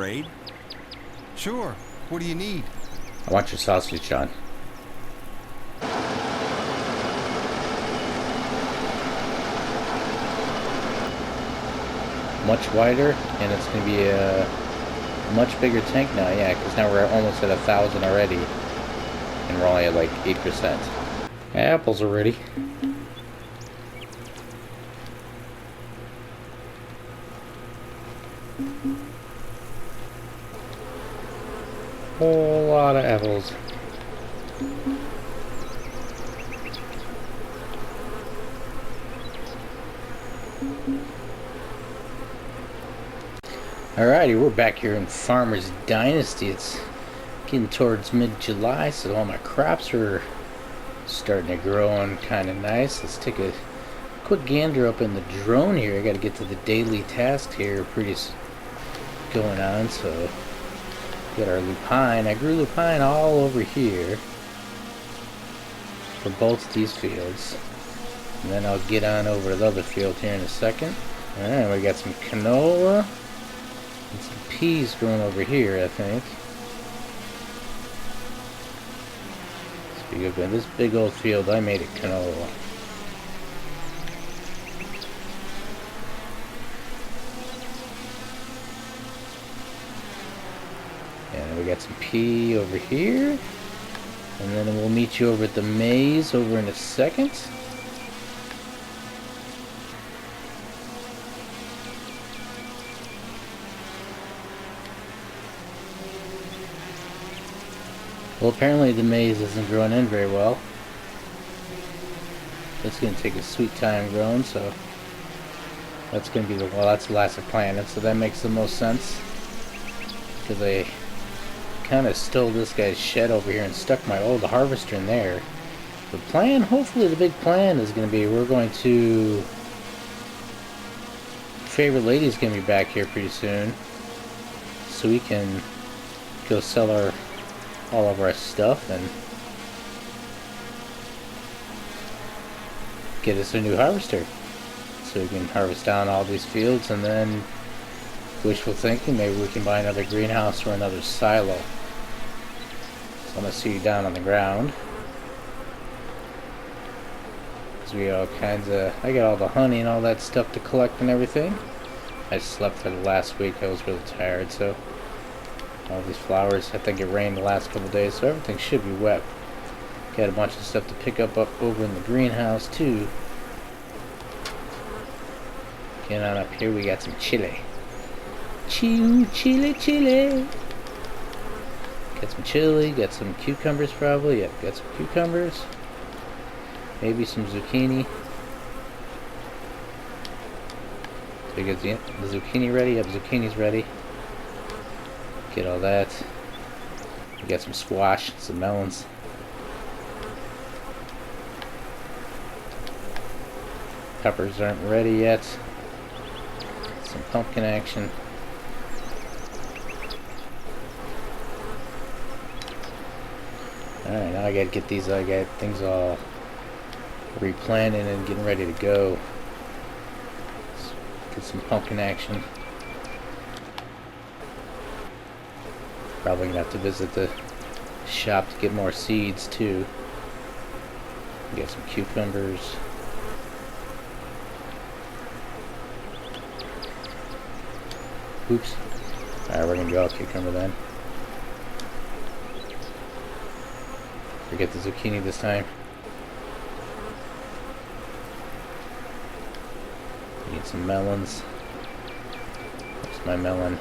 Raid? Sure. What do you need? I want your sausage, John. Much wider, and it's going to be a much bigger tank now, yeah, because now we're almost at 1,000 already, and we're only at like 8%. Apples are ready. Whole lot of apples. Alrighty, we're back here in Farmer's Dynasty. It's getting towards mid-July, so all my crops are starting to grow on kind of nice. Let's take a quick gander up in the drone here. I got to get to the daily task here. Pretty going on, so got our lupine. I grew lupine all over here for both these fields, and then I'll get on over to the other field here in a second. Alright, we got some canola and some peas growing over here, I think. Speaking of this big old field, I made it canola. And we got some pea over here. And then we'll meet you over at the maize over in a second. Well, apparently the maize isn't growing in very well. It's going to take a sweet time growing, so that's going to be the, well, that's the last I planted, so that makes the most sense. Because I kind of stole this guy's shed over here and stuck my old harvester in there. The plan, hopefully the big plan is going to be, we're going to, Favorite Lady's going to be back here pretty soon, so we can go sell all of our stuff and get us a new harvester so we can harvest down all these fields, and then wishful thinking, maybe we can buy another greenhouse or another silo. So I'm gonna see you down on the ground, because we all kinds of, I got all the honey and all that stuff to collect and everything. I slept for the last week, I was really tired, so all these flowers, I think it rained the last couple days, so everything should be wet. Got a bunch of stuff to pick up over in the greenhouse too. Getting on up here, we got some chili. Chili. Got some chili, got some cucumbers probably. Yep, got some cucumbers. Maybe some zucchini. So we get the zucchini ready. Yep, zucchini's ready. Get all that. We got some squash, some melons. Peppers aren't ready yet. Some pumpkin action. Alright, now I gotta get these, I got things all replanted and getting ready to go. Let's get some pumpkin action. Probably gonna have to visit the shop to get more seeds too. We got some cucumbers. Oops. Alright, we're gonna do all cucumber then. Forget the zucchini this time. Need some melons. Where's my melon?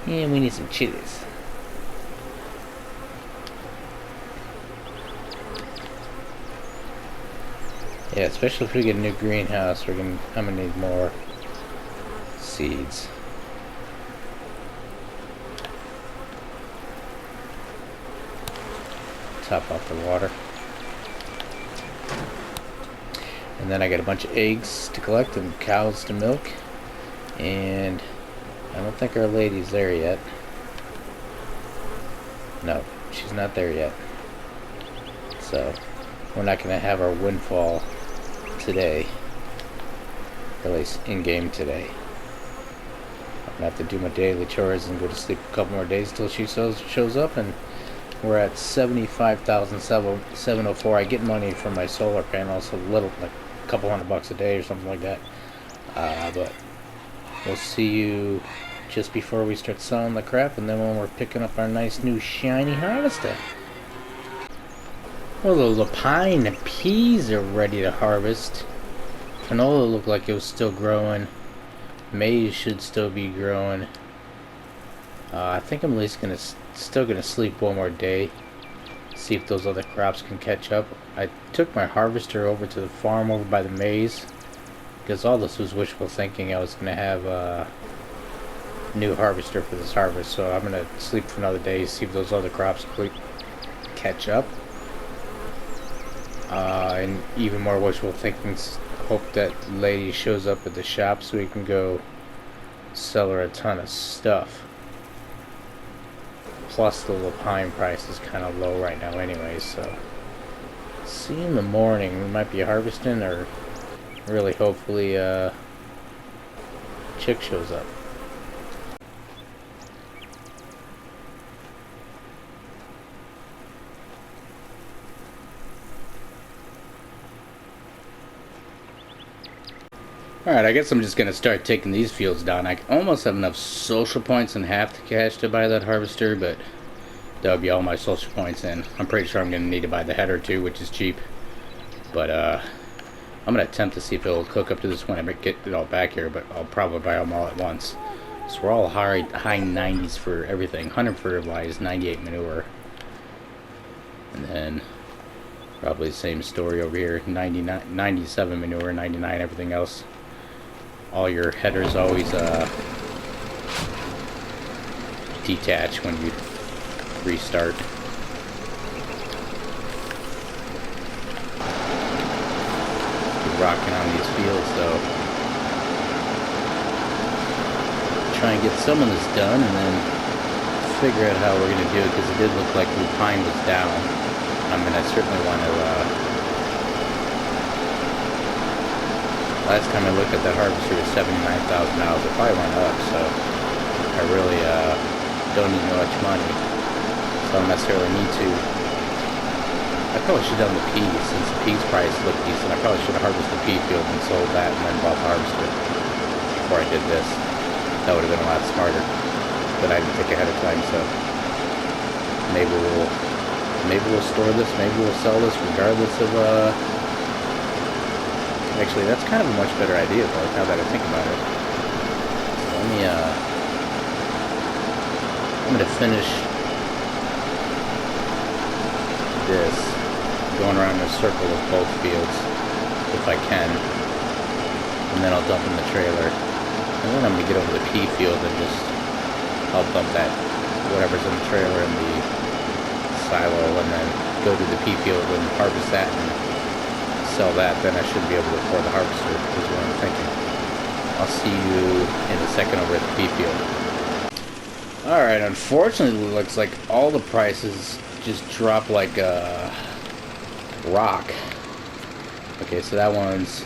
And we need some chilies. Yeah, especially if we get a new greenhouse, I'm gonna need more seeds. Top off the water. And then I got a bunch of eggs to collect and cows to milk. And I don't think our lady's there yet. No, she's not there yet. So we're not going to have our windfall today. At least in-game today. I'm gonna have to do my daily chores and go to sleep a couple more days till she shows up, and we're at 75,704. I get money from my solar panels, a little, like a couple $100 a day or something like that. But we'll see you just before we start selling the crap, and then when we're picking up our nice new shiny harvester. Well, the lupine peas are ready to harvest. Canola looked like it was still growing. Maize should still be growing. I think I'm at least still gonna sleep one more day, see if those other crops can catch up. I took my harvester over to the farm over by the maize because all this was wishful thinking. I was gonna have a new harvester for this harvest, so I'm gonna sleep for another day, see if those other crops catch up. And even more wishful thinking, hope that lady shows up at the shop so we can go sell her a ton of stuff. Plus the lupine price is kind of low right now anyway, so see you in the morning. We might be harvesting, or really hopefully chick shows up. Alright, I guess I'm just gonna start taking these fields down. I almost have enough social points and half the cash to buy that harvester, but that'll be all my social points, and I'm pretty sure I'm gonna need to buy the header too, which is cheap. But I'm gonna attempt to see if it'll cook up to this when I get it all back here, but I'll probably buy them all at once. So we're all high 90s for everything. 100 fertilizer, 98 manure. And then probably the same story over here. 97 manure, 99 everything else. All your headers always detach when you restart. You're rocking on these fields though. Try and get some of this done and then figure out how we're gonna do it, because it did look like lupine was down. I mean, I certainly want to last time I looked at that harvester was $79,000. It probably went up, so I really don't need much money. So I don't necessarily need to. I probably should have done the peas, since the peas price looked decent. I probably should have harvested the pea field and sold that and then bought the harvester before I did this. That would have been a lot smarter. But I didn't think ahead of time, so maybe we'll store this, maybe we'll sell this regardless of actually, that's kind of a much better idea, though, now that I think about it. So let me, I'm going to finish this, going around in a circle of both fields, if I can. And then I'll dump in the trailer. And then I'm going to get over the pea field and I'll dump that, whatever's in the trailer in the silo, and then go to the pea field and harvest that and sell that. Then I should be able to afford the harvester, is what I'm thinking. I'll see you in a second over at the pea field. Alright, unfortunately it looks like all the prices just dropped like a rock. Okay, so that one's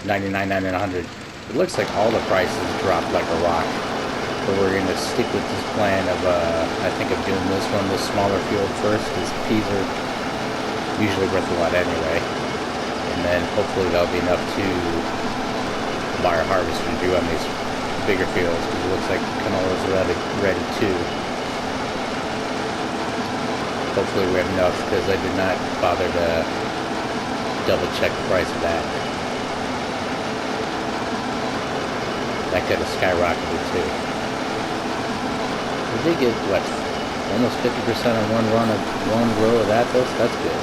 99, 99, 100. It looks like all the prices dropped like a rock. But we're going to stick with this plan of, I think of doing this one, this smaller field first, because peas are usually worth a lot anyway. And then hopefully that'll be enough to buy a harvester to do on these bigger fields, because it looks like canola's ready too. Hopefully we have enough, because I did not bother to double check the price of that. That could have skyrocketed too. We did get, what, almost 50% on one row of that, though, so that's good.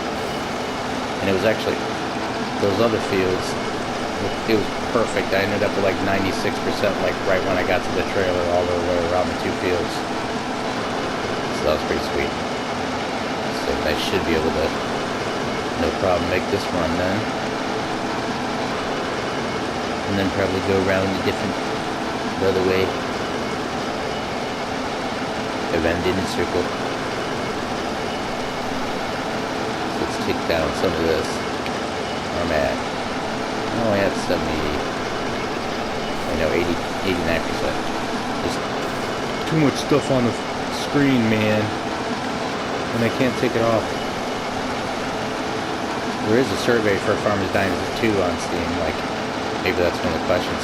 And it was actually, those other fields, it was perfect. I ended up with like 96%, like right when I got to the trailer, all the way around the two fields. So that was pretty sweet. So I should be able to, no problem, make this run then. And then probably go around the other way. Around in a circle. So let's take down some of this. Where I'm at. 70, I know 80, 89%. Just too much stuff on the screen, man, and I can't take it off. There is a survey for Farmers Dynasty 2 on Steam, like, maybe that's one of the questions.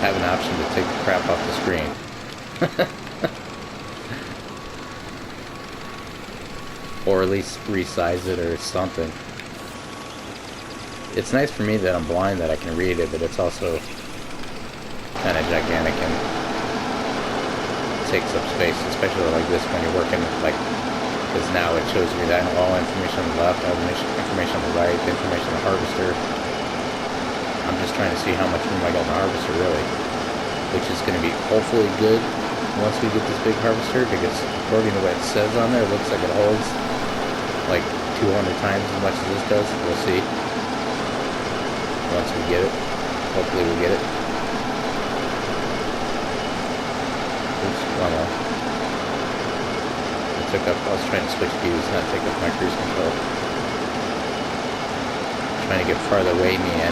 Have an option to take the crap off the screen. Or at least resize it or something. It's nice for me that I'm blind that I can read it, but it's also kind of gigantic and takes up space, especially like this when you're working, like, because now it shows me that all information on the left, all the information on the right, the information on the harvester. I'm just trying to see how much room I got in the harvester, really, which is going to be hopefully good once we get this big harvester, because according to what it says on there, it looks like it holds like 200 times as much as this does. We'll see once we get it. Hopefully we get it. Oops, one more. I was trying to switch views, not take up my cruise control. Trying to get farther away, man.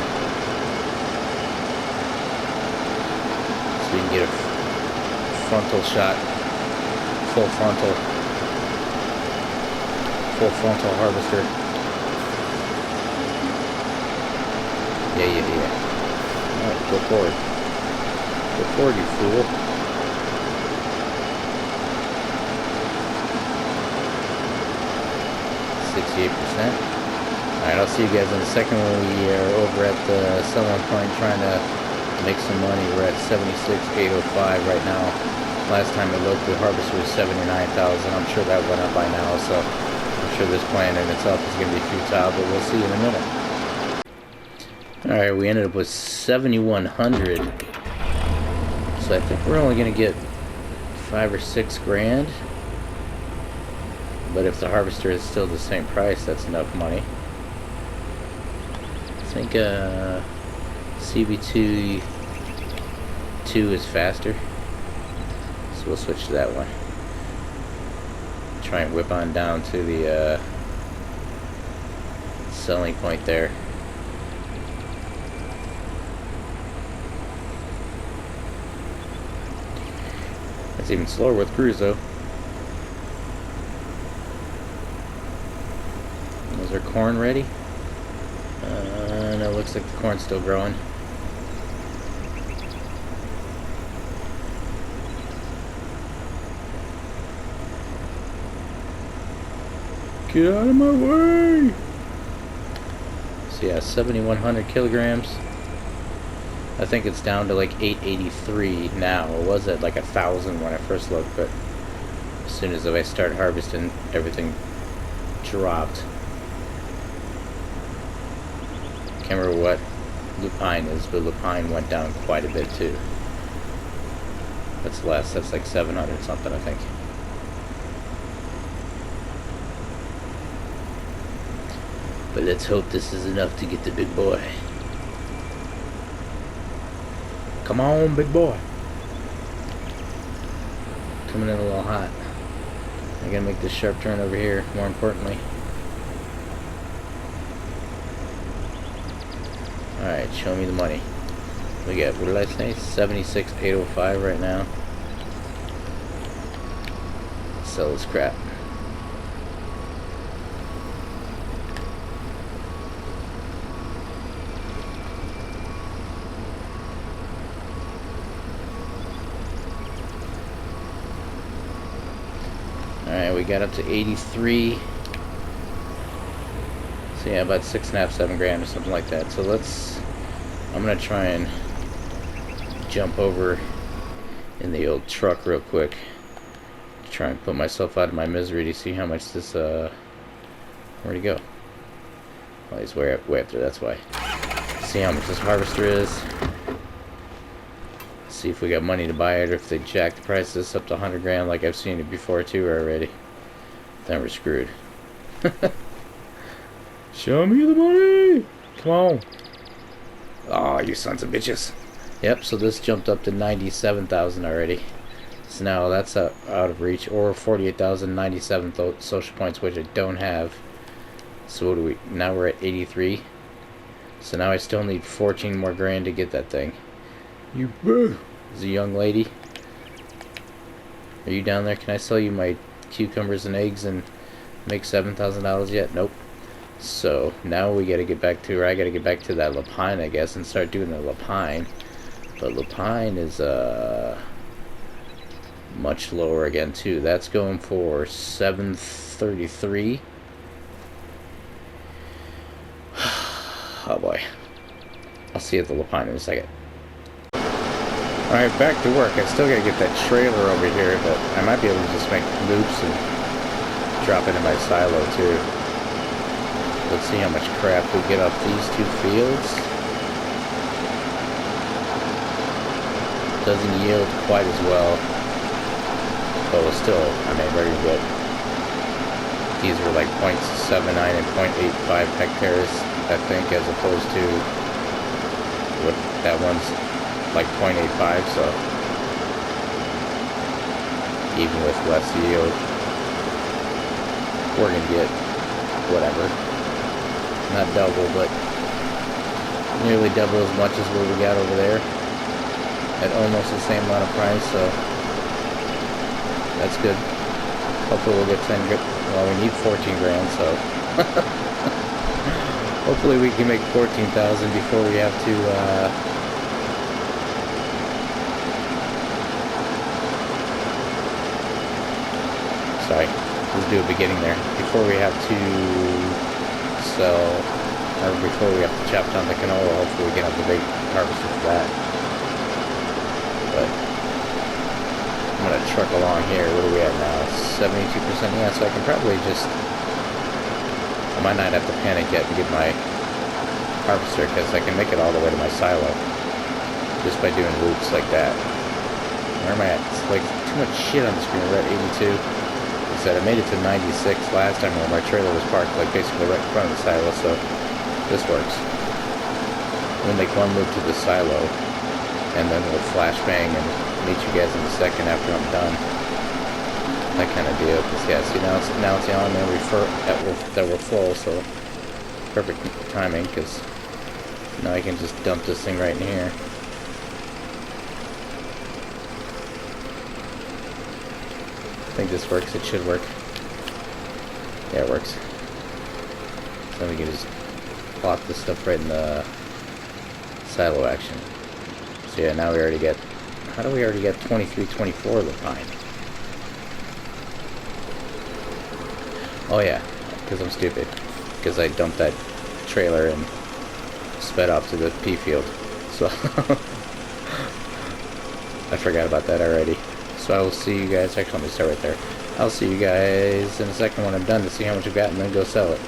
So we can get a frontal shot. Full frontal harvester. Yeah. Alright, go forward. Go forward, you fool. 68%. Alright, I'll see you guys in a second when we are over at the selling point trying to make some money. We're at 76,805 right now. Last time I looked, the harvester was 79,000. I'm sure that went up by now, so I'm sure this plan in itself is going to be futile, but we'll see in a minute. Alright, we ended up with 7,100. So I think we're only going to get 5 or 6 grand. But if the harvester is still the same price, that's enough money. I think CB2 is faster. So we'll switch to that one. Try and whip on down to the selling point there. It's even slower with cruise though. Is our corn ready? No, looks like the corn's still growing. Get out of my way! So yeah, 7,100 kilograms. I think it's down to like 883 now. It was at like 1,000 when I first looked, but as soon as I started harvesting, everything dropped. Can't remember what lupine is, but lupine went down quite a bit too. That's less. That's like 700 something, I think. But let's hope this is enough to get the big boy. Come on, big boy. Coming in a little hot. I gotta make this sharp turn over here, more importantly. Alright, show me the money. We got, what did I say? 76,805 right now. Sell this crap. Alright, we got up to 83. So yeah, about 6.5, 7 grand or something like that. So I'm gonna try and jump over in the old truck real quick. Try and put myself out of my misery to see how much this, where'd he go? Oh, he's way up there, that's why. See how much this harvester is. See if we got money to buy it, or if they jack the price of this up to 100 grand like I've seen it before too already. Then we're screwed. Show me the money! Come on. Oh, you sons of bitches. Yep, so this jumped up to 97,000 already. So now that's out of reach, or 48,097 social points, which I don't have. So what do we, now we're at 83. So now I still need 14 more grand to get that thing. You boo! Is a young lady. Are you down there? Can I sell you my cucumbers and eggs and make $7,000 yet? Nope. So now we gotta get back to, or I gotta get back to that Lapine, I guess, and start doing the Lapine. But Lapine is much lower again too. That's going for 733. Oh boy. I'll see you at the Lapine in a second. Alright, back to work. I still gotta get that trailer over here, but I might be able to just make loops and drop it in my silo too. Let's see how much crap we get off these two fields. Doesn't yield quite as well. But we'll still, I mean, very good. These were like 0.79 and 0.85 hectares, I think, as opposed to what that one's like 0.85, so even with less yield, we're gonna get whatever. Not double, but nearly double as much as what we got over there at almost the same amount of price, so that's good. Hopefully we'll get 10 grand. Well, we need 14 grand, so hopefully we can make 14,000 before we have to sorry, let's do a beginning there. Before we have to sell, or before we have to chop down the canola, hopefully we can have the big harvester for that. But I'm gonna truck along here. What are we at now? 72%? Yeah, so I can probably just, I might not have to panic yet and get my harvester, because I can make it all the way to my silo just by doing loops like that. Where am I at? It's like too much shit on the screen. We're at 82. Like I said, I made it to 96 last time when my trailer was parked like basically right in front of the silo, so this works. We'll make one loop to the silo, and then we'll flashbang and meet you guys in a second after I'm done. That kind of deal. Cause yeah, see now it's on there that we're full, so perfect timing. Cause now I can just dump this thing right in here. I think this works. It should work. Yeah, it works. So we can just plop this stuff right in the silo action. So yeah, now we already get. How do we already get 23, 24 Lapine? Oh yeah, because I'm stupid. Because I dumped that trailer and sped off to the pea field. So I forgot about that already. So I will see you guys. Actually, let me start right there. I'll see you guys in a second when I'm done to see how much I've got and then go sell it.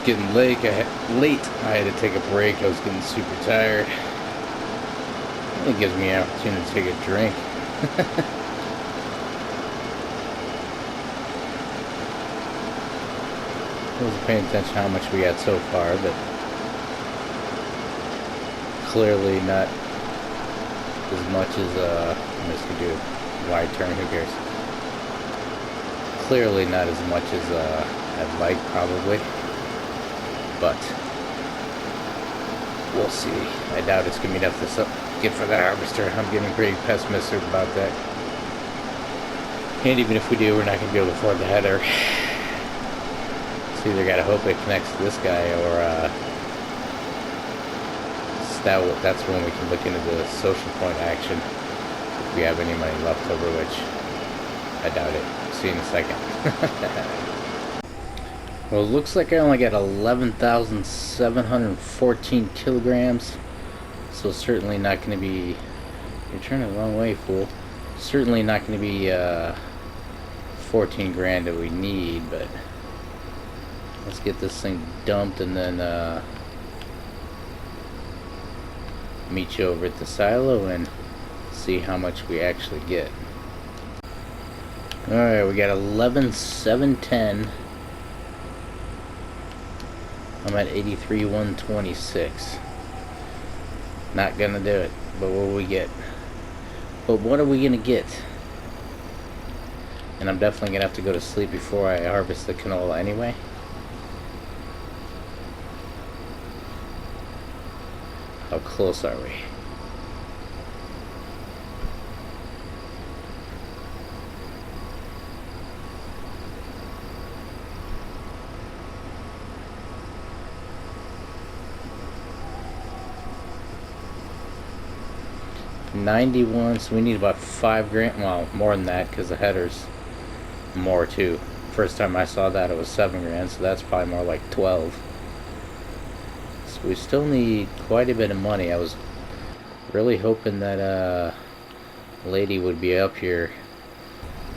Getting late. I had to take a break. I was getting super tired. It gives me an opportunity to take a drink. I wasn't paying attention to how much we got so far, but clearly not as much as I'm just gonna do a wide turn. Who cares? Clearly not as much as I'd like, probably. But we'll see. I doubt it's gonna be enough to get for the harvester. I'm getting pretty pessimistic about that. And even if we do, we're not gonna be able to afford the header. So either gotta hope it connects to this guy, or that's when we can look into the social point action if we have any money left over, which I doubt it. See you in a second. Well, it looks like I only got 11,714 kilograms, so certainly not going to be, you're turning the wrong way, fool, certainly not going to be 14 grand that we need, but let's get this thing dumped and then meet you over at the silo and see how much we actually get. Alright, we got 11,710 I'm at 83,126. Not gonna do it. But what will we get? But what are we gonna get? And I'm definitely gonna have to go to sleep before I harvest the canola anyway. How close are we? $91, so we need about $5 grand. Well, more than that because the header's more too. First time I saw that it was $7 grand, so that's probably more like 12. So we still need quite a bit of money. I was really hoping that lady would be up here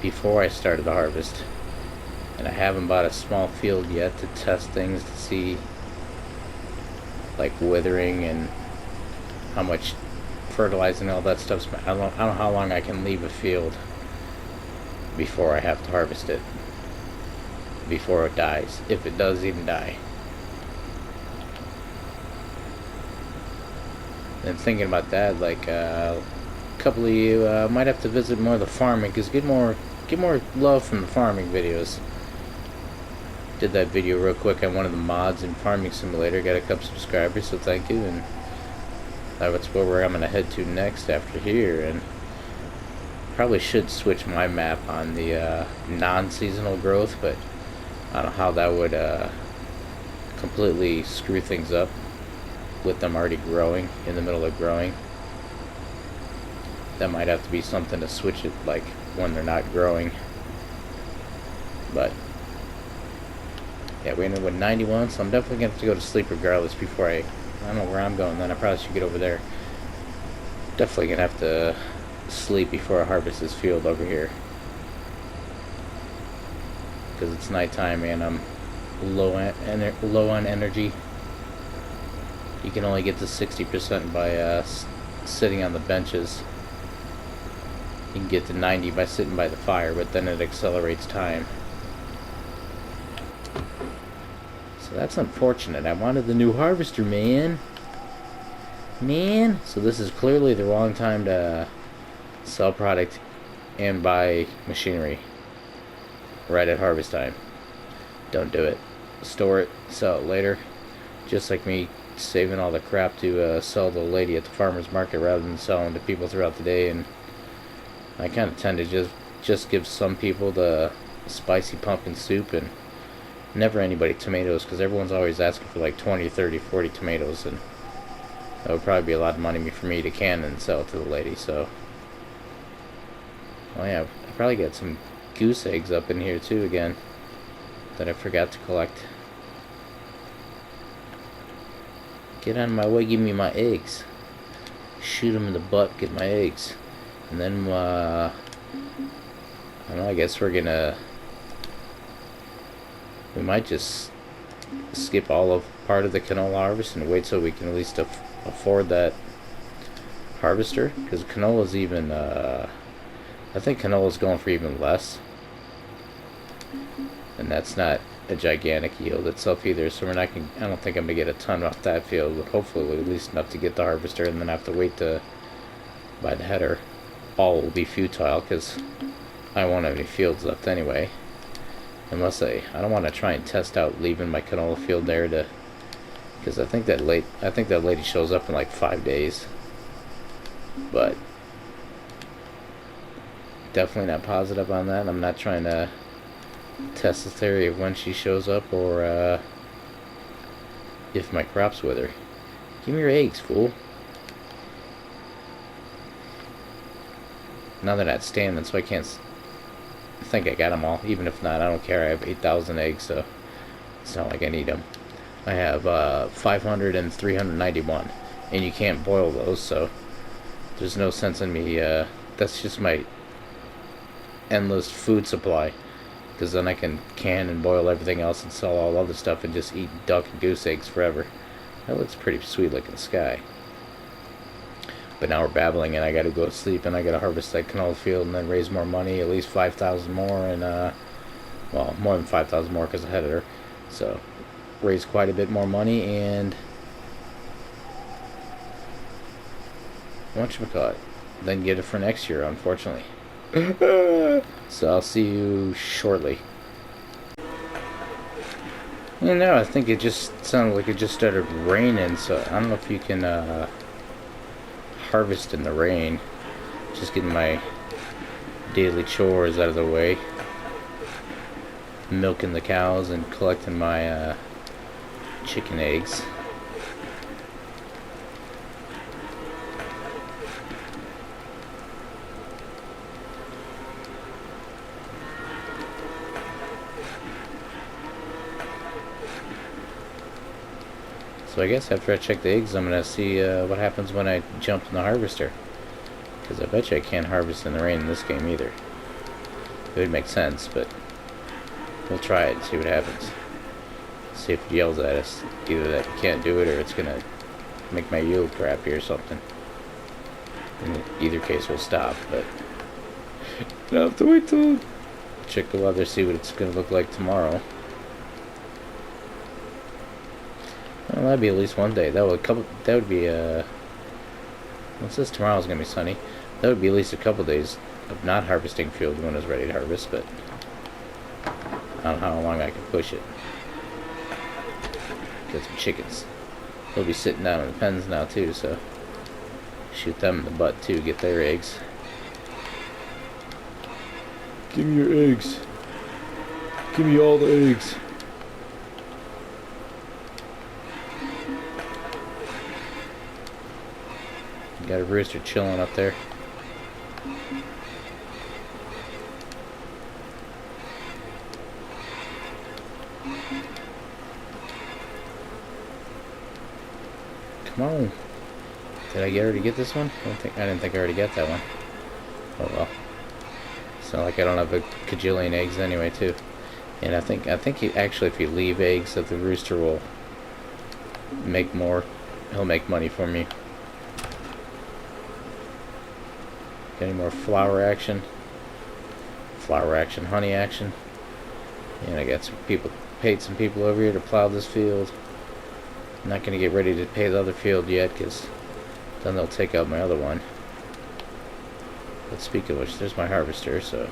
before I started the harvest. And I haven't bought a small field yet to test things to see like withering and how much fertilizing and all that stuff. I don't know how long I can leave a field before I have to harvest it, before it dies, if it does even die. And thinking about that, like a couple of you might have to visit more of the farming, because get more love from the farming videos. Did that video real quick on one of the mods in Farming Simulator, got a couple subscribers, so thank you. And that's where I'm gonna head to next after here. And probably should switch my map on the non-seasonal growth, but I don't know how that would completely screw things up with them already growing, in the middle of growing. That might have to be something to switch it like when they're not growing. But yeah, we ended with 91, so I'm definitely gonna have to go to sleep regardless before I don't know where I'm going then. I probably should get over there. Definitely gonna have to sleep before I harvest this field over here, because it's nighttime and I'm low on energy. You can only get to 60% by sitting on the benches. You can get to 90 by sitting by the fire, but then it accelerates time. So that's unfortunate. I wanted the new harvester, man. So this is clearly the wrong time to sell product and buy machinery. Right at harvest time. Don't do it. Store it, sell it later. Just like me saving all the crap to sell the lady at the farmer's market rather than selling to people throughout the day. And I kind of tend to just give some people the spicy pumpkin soup and never anybody tomatoes, because everyone's always asking for like 20, 30, 40 tomatoes, and that would probably be a lot of money for me to can and sell it to the lady. So, oh yeah, I probably got some goose eggs up in here too again that I forgot to collect. Get out of my way, give me my eggs. Shoot them in the butt, get my eggs. And then, I don't know, I guess we might just skip all of part of the canola harvest and wait till we can at least afford that harvester. Because canola's even, I think canola's going for even less. And that's not a gigantic yield itself either, so I don't think I'm gonna get a ton off that field, but hopefully at least enough to get the harvester, and then have to wait to buy the header. All will be futile because I won't have any fields left anyway, unless I don't want to try and test out leaving my canola field there to, because I think that lady shows up in like 5 days, but definitely not positive on that. I'm not trying to test the theory of when she shows up or if my crops wither. Give me your eggs, fool. Now they're not standing, so I think I got them all. Even if not, I don't care. I have 8,000 eggs, so it's not like I need them. I have 500 and 391, and you can't boil those, so there's no sense in me. That's just my endless food supply. Because then I can can and boil everything else and sell all other stuff and just eat duck and goose eggs forever. That looks pretty sweet looking sky. But now we're babbling and I gotta go to sleep and I gotta harvest that canola field and then raise more money, at least 5,000 more, and well, more than 5,000 more because I had her. So raise quite a bit more money and whatchamacallit, then get it for next year, unfortunately. So I'll see you shortly. You know, I think it just sounded like it just started raining, so I don't know if you can harvest in the rain. Just getting my daily chores out of the way. Milking the cows and collecting my chicken eggs. So I guess after I check the eggs, I'm going to see what happens when I jump in the harvester. Because I bet you I can't harvest in the rain in this game either. It would make sense, but we'll try it and see what happens. See if it yells at us. Either that you can't do it or it's going to make my yield crappy or something. In either case, we'll stop, but I'll have to wait till check the weather, see what it's going to look like tomorrow. Well, that'd be at least one day. That would be well, it says tomorrow's gonna be sunny. That would be at least a couple days of not harvesting field when it's ready to harvest, but I don't know how long I can push it. Get some chickens. They'll be sitting down in the pens now too, so shoot them in the butt too, get their eggs. Give me your eggs. Give me all the eggs. Got a rooster chilling up there. Come on. Did I already get this one? I didn't think I already got that one. Oh well. It's not like I don't have a cajillion eggs anyway too. And I think actually if you leave eggs that the rooster will make more. He'll make money for me. Any more flower action? Flower action, honey action. And I got some people, paid some people over here to plow this field. I'm not going to get ready to pay the other field yet, because then they'll take out my other one. But speaking of which, there's my harvester, so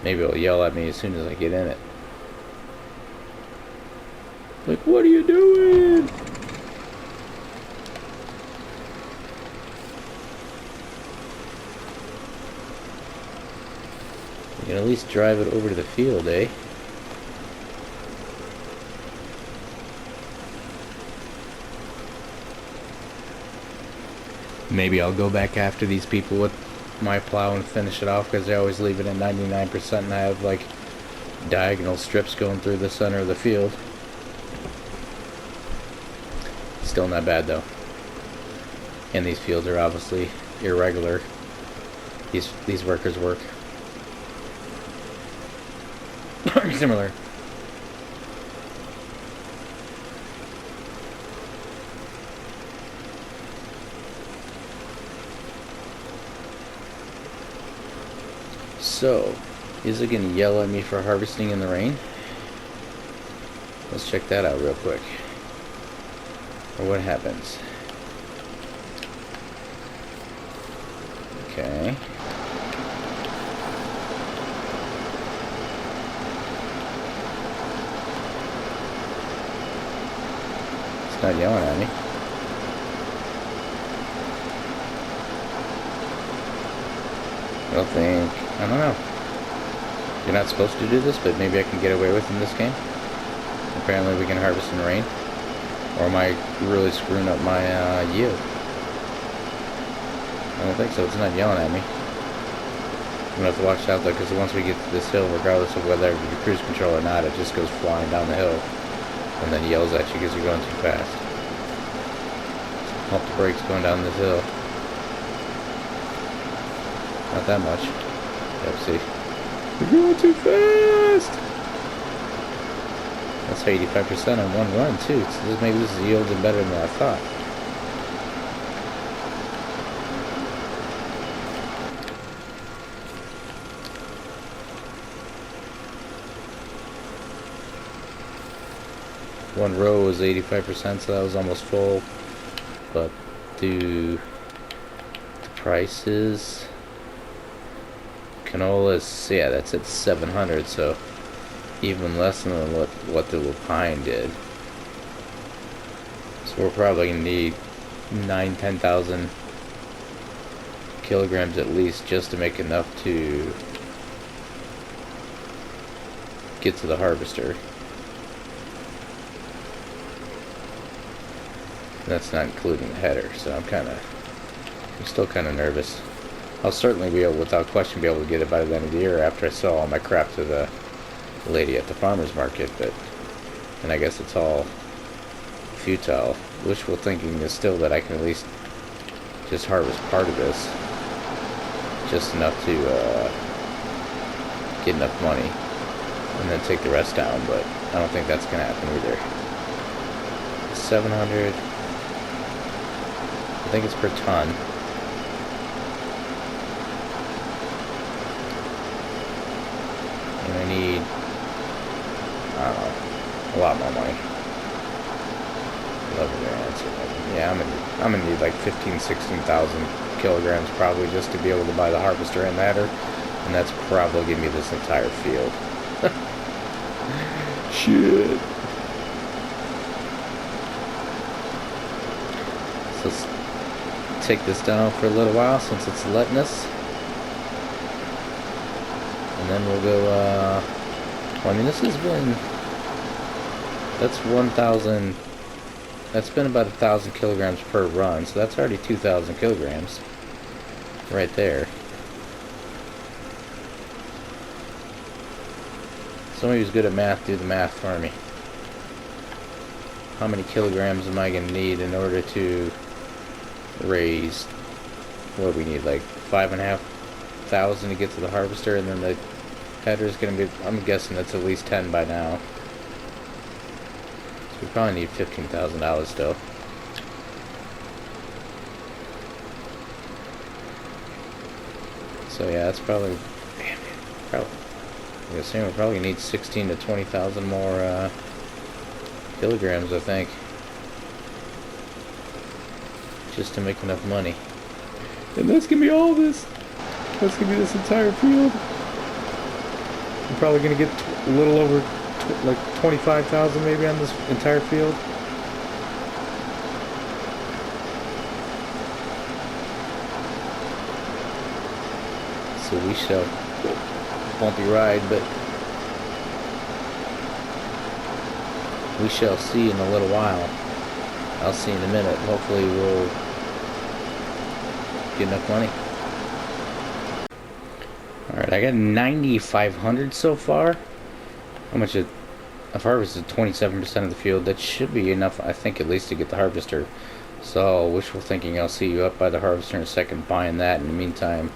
maybe it'll yell at me as soon as I get in it. Like, what are you doing? You can at least drive it over to the field, eh? Maybe I'll go back after these people with my plow and finish it off, because they always leave it at 99% and I have like diagonal strips going through the center of the field. Still not bad though. And these fields are obviously irregular. These workers work similar. So, is it gonna yell at me for harvesting in the rain? Let's check that out real quick. Or what happens? Okay. It's not yelling at me. I don't know. You're not supposed to do this, but maybe I can get away with in this game. Apparently we can harvest in rain. Or am I really screwing up my yield? I don't think so. It's not yelling at me. I'm gonna have to watch out though, because once we get to this hill, regardless of whether you cruise control or not, it just goes flying down the hill and then yells at you because you're going too fast. Pump the brakes going down this hill. Not that much. Let's see. You're going too fast! That's 85% on one run too. So maybe this is yielding better than I thought. one row was 85%, so that was almost full. But the prices, canolas, yeah, that's at 700, so even less than what the lupine did. So we're probably gonna need 10,000 kilograms at least just to make enough to get to the harvester. That's not including the header, so I'm still kind of nervous. I'll certainly be able, without question, be able to get it by the end of the year after I sell all my crap to the lady at the farmer's market, and I guess it's all futile. Wishful thinking is still that I can at least just harvest part of this, just enough to get enough money, and then take the rest down, but I don't think that's going to happen either. 700, I think it's per ton. And I need, I don't know, a lot more money. 11 grand, so yeah, I'm gonna need like 16,000 kilograms probably just to be able to buy the harvester and the header, and that's probably gonna give me this entire field. Shit. So let's take this down for a little while since it's letting us, and then we'll go. Well, I mean, this has been, that's 1,000. That's been about 1,000 kilograms per run, so that's already 2,000 kilograms right there. Somebody who's good at math, do the math for me. How many kilograms am I going to need in order to raise, what do we need, like 5,500 to get to the harvester, and then the header is going to be, I'm guessing that's at least 10 by now. So we probably need $15,000 still. So yeah, that's probably, I'm assuming we'll probably need 16 to 20,000 more kilograms, I think, just to make enough money. And that's gonna be all this. That's gonna be this entire field. I'm probably gonna get a little over like 25,000 maybe on this entire field. So we shall, bumpy ride, but we shall see in a little while. I'll see in a minute. Hopefully we'll get enough money. Alright, I got 9,500 so far. How much I've harvested 27% of the field. That should be enough, I think, at least to get the harvester. So, wishful thinking, I'll see you up by the harvester in a second buying that. In the meantime,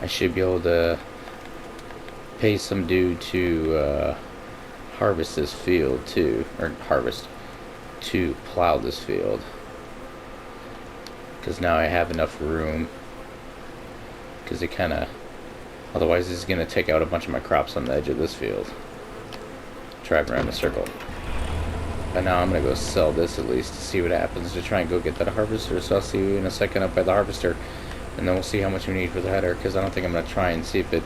I should be able to pay some dude to harvest this field too, or to plow this field, because now I have enough room, because it kind of, otherwise it's going to take out a bunch of my crops on the edge of this field, drive around in a circle. But now I'm going to go sell this at least to see what happens, to try and go get that harvester. So I'll see you in a second up by the harvester, and then we'll see how much we need for the header, because I don't think I'm going to try and see if it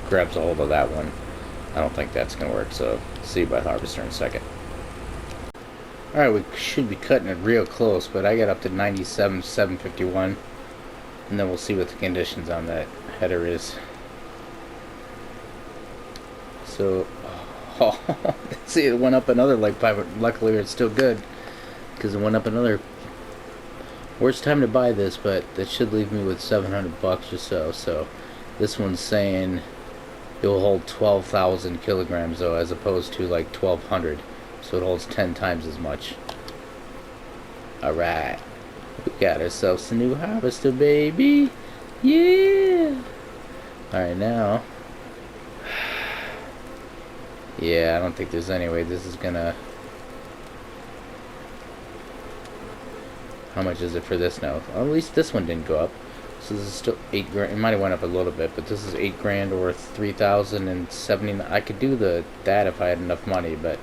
grabs a hold of that one. I don't think that's going to work, so see you by the harvester in a second. Alright, we should be cutting it real close, but I got up to 97,751, and then we'll see what the conditions on that header is. So, oh, see, it went up another like 500. Luckily, it's still good, because it went up another. Worst time to buy this, but that should leave me with 700 bucks or so. So, this one's saying it will hold 12,000 kilograms, though, as opposed to like 1,200. So it holds 10 times as much. Alright. We got ourselves a new harvester, baby. Yeah. Alright, now. Yeah, I don't think there's any way this is gonna. How much is it for this now? Well, at least this one didn't go up. So this is still 8 grand. It might have went up a little bit, but this is 8 grand or 3,079. I could do that if I had enough money, but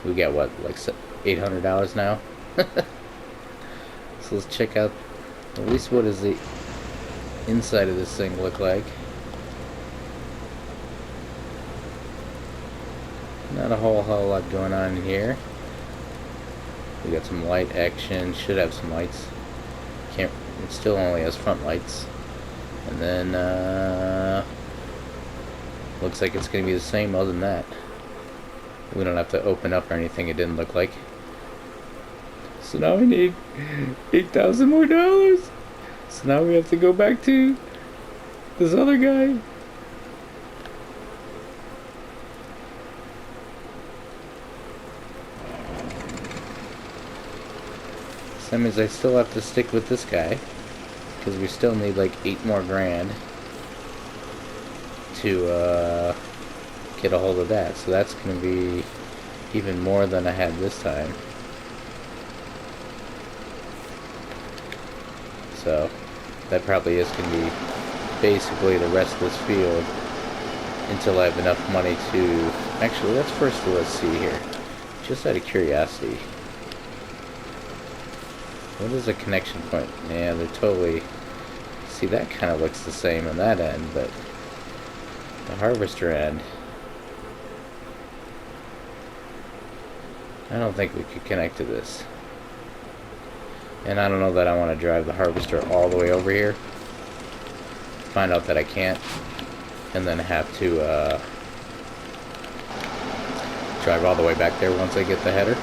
we get what, like $800 now. So let's check out at least what does the inside of this thing look like. Not a whole lot going on in here. We got some light action. Should have some lights. Can't. It still only has front lights. And then looks like it's gonna be the same. Other than that, we don't have to open up or anything. It didn't look like. So now we need $8,000 more dollars. So now we have to go back to this other guy. So that means I still have to stick with this guy, because we still need like 8 more grand to get a hold of that. So that's going to be even more than I had this time. So that probably is going to be basically the rest of this field until I have enough money to... Actually, let's see here. Just out of curiosity. What is a connection point? Yeah, they're totally... See, that kind of looks the same on that end, but the harvester end, I don't think we could connect to this. And I don't know that I want to drive the harvester all the way over here. Find out that I can't. And then have to drive all the way back there once I get the header.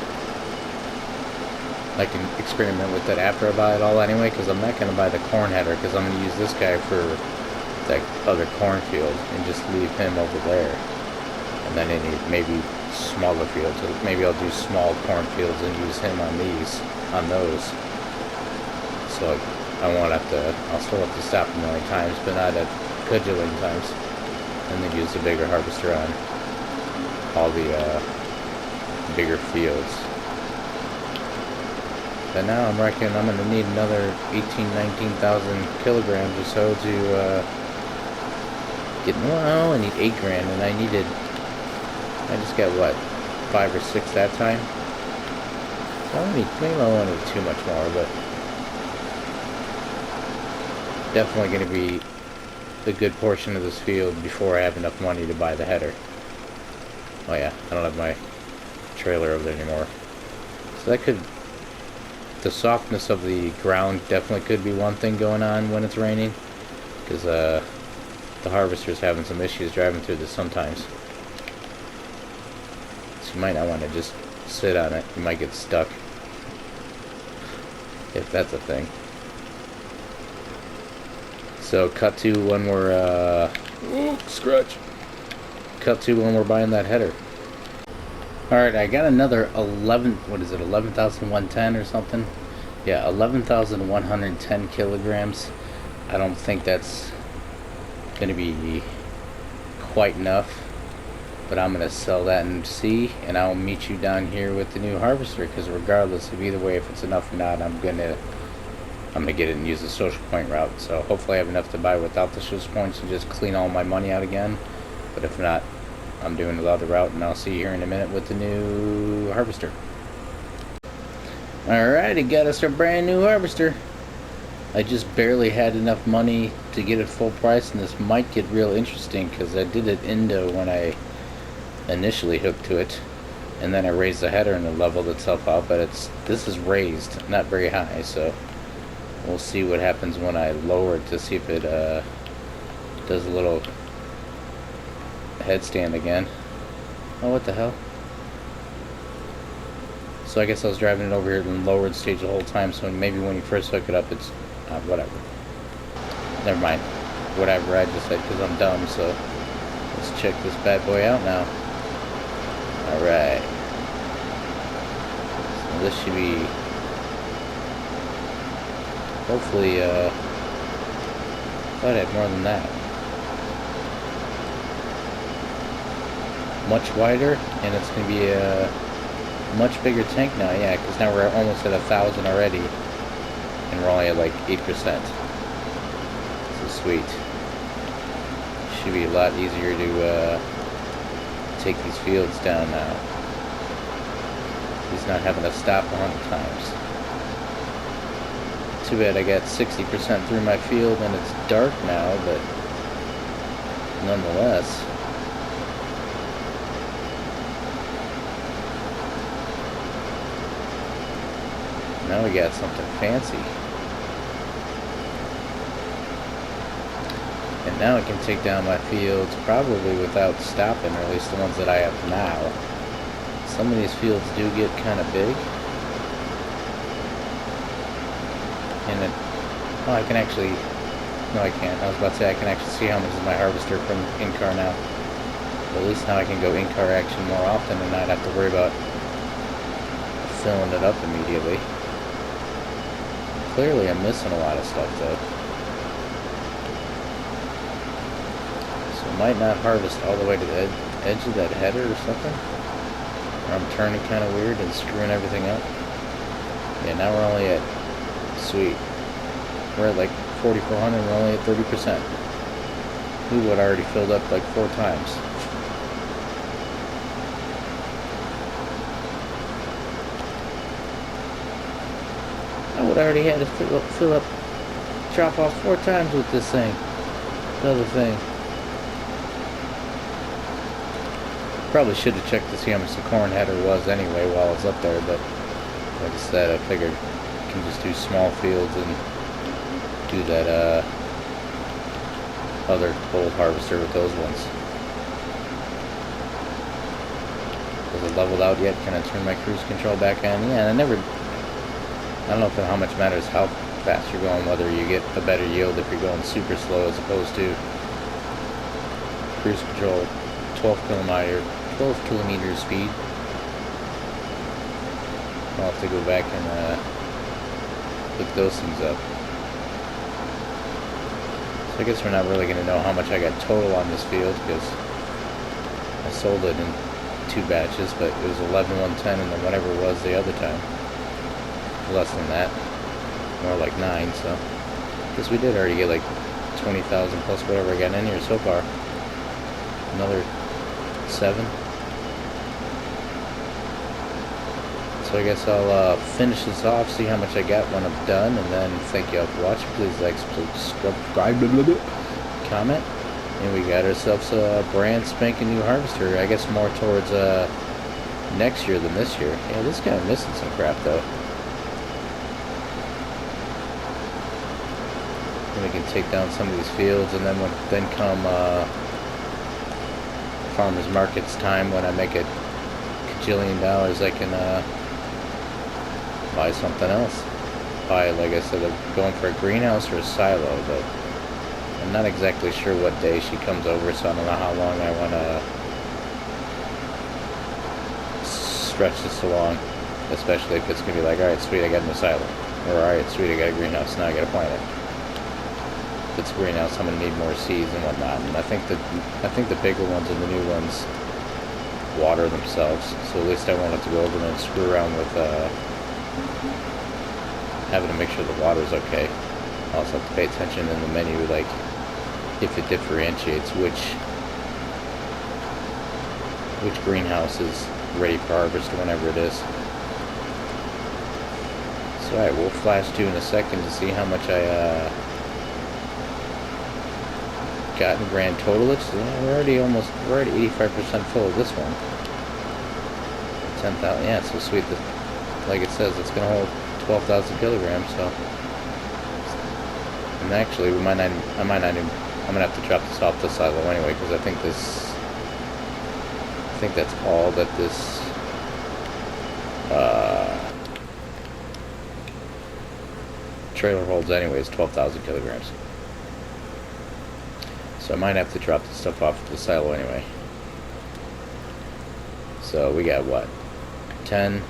I can experiment with that after I buy it all anyway, because I'm not going to buy the corn header, because I'm going to use this guy for that other cornfield and just leave him over there. And then any maybe smaller fields. Maybe I'll do small cornfields and use him on those. So I'll still have to stop a million times, but not a cajillion times. And then use the bigger harvester on all the bigger fields. But now I'm reckoning I'm going to need another 19,000 kilograms or so to get... Well, I need 8 grand, and I just got, what, 5 or 6 that time? So maybe I won't need too much more, but definitely going to be a good portion of this field before I have enough money to buy the header. Oh yeah, I don't have my trailer over there anymore. So that could... The softness of the ground definitely could be one thing going on when it's raining, because the harvester's having some issues driving through this sometimes. So you might not want to just sit on it. You might get stuck, if that's a thing. So cut to when we're scratch. Cut to when we're buying that header. Alright, I got another 11,110 or something? Yeah, 11,110 kilograms. I don't think that's going to be quite enough, but I'm going to sell that and see, and I'll meet you down here with the new harvester, because regardless of either way, if it's enough or not, I'm going to get it and use the social point route. So hopefully I have enough to buy without the social points and just clean all my money out again, but if not, I'm doing the other route, and I'll see you here in a minute with the new harvester. Alright, it got us a brand new harvester. I just barely had enough money to get it full price, and this might get real interesting because I did it Indo when I initially hooked to it, and then I raised the header and it leveled itself out, but this is raised, not very high, so we'll see what happens when I lower it to see if it does a little headstand again. Oh, what the hell? So I guess I was driving it over here in lowered stage the whole time, so maybe when you first hook it up, it's whatever. Never mind. Whatever I just said, because I'm dumb, so let's check this bad boy out now. Alright. So this should be hopefully thought I had more than that. Much wider, and it's going to be a much bigger tank now, yeah, because now we're almost at 1,000 already, and we're only at like 8%. So sweet. Should be a lot easier to take these fields down now. He's not having to stop 100 times. Too bad I got 60% through my field and it's dark now, but nonetheless. Now we got something fancy. And now I can take down my fields probably without stopping, or at least the ones that I have now. Some of these fields do get kind of big. And it, oh, I can actually, no I can't, I was about to say I can actually see how much is my harvester from in-car now. But at least now I can go in-car action more often and not have to worry about filling it up immediately. Clearly I'm missing a lot of stuff though. So I might not harvest all the way to the edge of that header or something. Or I'm turning kind of weird and screwing everything up. Yeah, now we're only at, sweet. We're at like 4,400 and we're only at 30%. We would already filled up like 4 times. I would already had to fill up, chop off 4 times with this thing. The other thing. Probably should have checked to see how much the corn header was anyway while I was up there, but like I said, I figured I can just do small fields and do that other old harvester with those ones. Was it leveled out yet? Can I turn my cruise control back on? Yeah, and I don't know how much matters how fast you're going, whether you get a better yield if you're going super slow as opposed to cruise control 12 kilometer speed. I'll have to go back and look those things up. So I guess we're not really going to know how much I got total on this field because I sold it in 2 batches, but it was 11,110 and then whatever it was the other time. Less than that, more like 9, so I guess we did already get like 20,000 plus whatever I got in here so far. Another 7. So I guess I'll finish this off, see how much I got when I'm done, and then thank you all for watching. Please like, subscribe, comment, and we got ourselves a brand spanking new harvester. I guess more towards next year than this year. Yeah, this guy missing some crap though. We can take down some of these fields, and then come farmers markets time when I make a $1 kajillion, I can buy something else. Buy, like I said, I'm going for a greenhouse or a silo, but I'm not exactly sure what day she comes over, so I don't know how long I want to stretch this along, especially if it's going to be like, alright, sweet, I got an silo, or alright, sweet, I got a greenhouse, now I got to plant it. If it's a greenhouse, I'm going to need more seeds and whatnot, and I think the bigger ones and the new ones water themselves, so at least I won't have to go over there and screw around with having to make sure the water's okay. I also have to pay attention in the menu, like if it differentiates which greenhouse is ready for harvest or whenever it is. So alright, we'll flash to in a second to see how much I got in grand total. We're already 85% full of this one. 10,000, yeah, so sweet. Like it says, it's gonna hold 12,000 kilograms. So, and actually, I might not even. I'm gonna have to drop this off the silo anyway, because I think that's all that this trailer holds anyways, 12,000 kilograms. So I might have to drop this stuff off at the silo anyway. So we got what? 10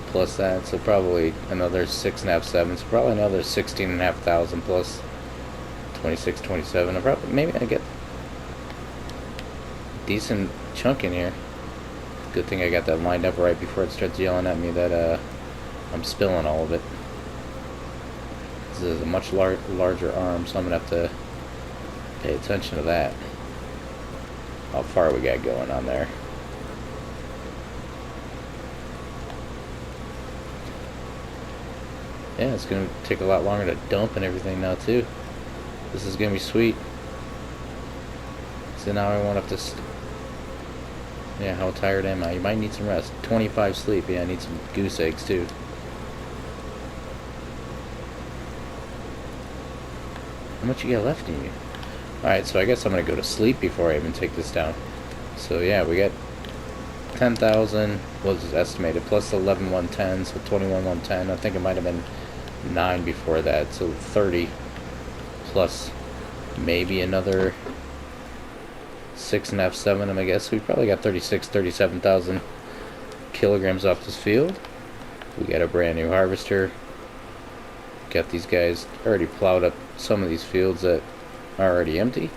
plus that, so probably another 6.5, 7, so probably another 16,500 plus 26, 27. I probably, maybe I get a decent chunk in here. Good thing I got that lined up right before it starts yelling at me that I'm spilling all of it. This is a much larger arm, so I'm gonna have to pay attention to that. How far we got going on there. Yeah, it's gonna take a lot longer to dump and everything now too. This is gonna be sweet. So now I won't have to. Yeah, how tired am I? You might need some rest. 25 sleep. Yeah, I need some goose eggs too. How much you got left in you? Alright, so I guess I'm gonna go to sleep before I even take this down. So yeah, we got 10,000 was estimated, plus 11,110, so 21,110. I think it might have been 9 before that, so 30 plus maybe another 6.5, 7. I guess we probably got 37,000 kilograms off this field. We got a brand new harvester. Got these guys already plowed up some of these fields that are already empty.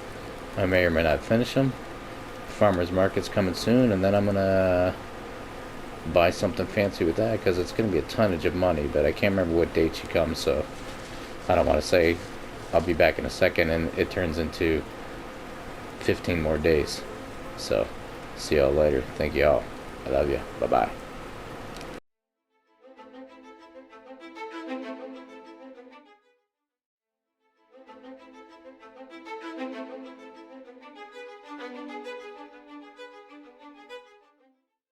I may or may not finish them. Farmers market's coming soon, and then I'm gonna buy something fancy with that because it's gonna be a tonnage of money, but I can't remember what date she comes, so I don't want to say I'll be back in a second and it turns into 15 more days. So see y'all later. Thank y'all. I love you. Bye bye.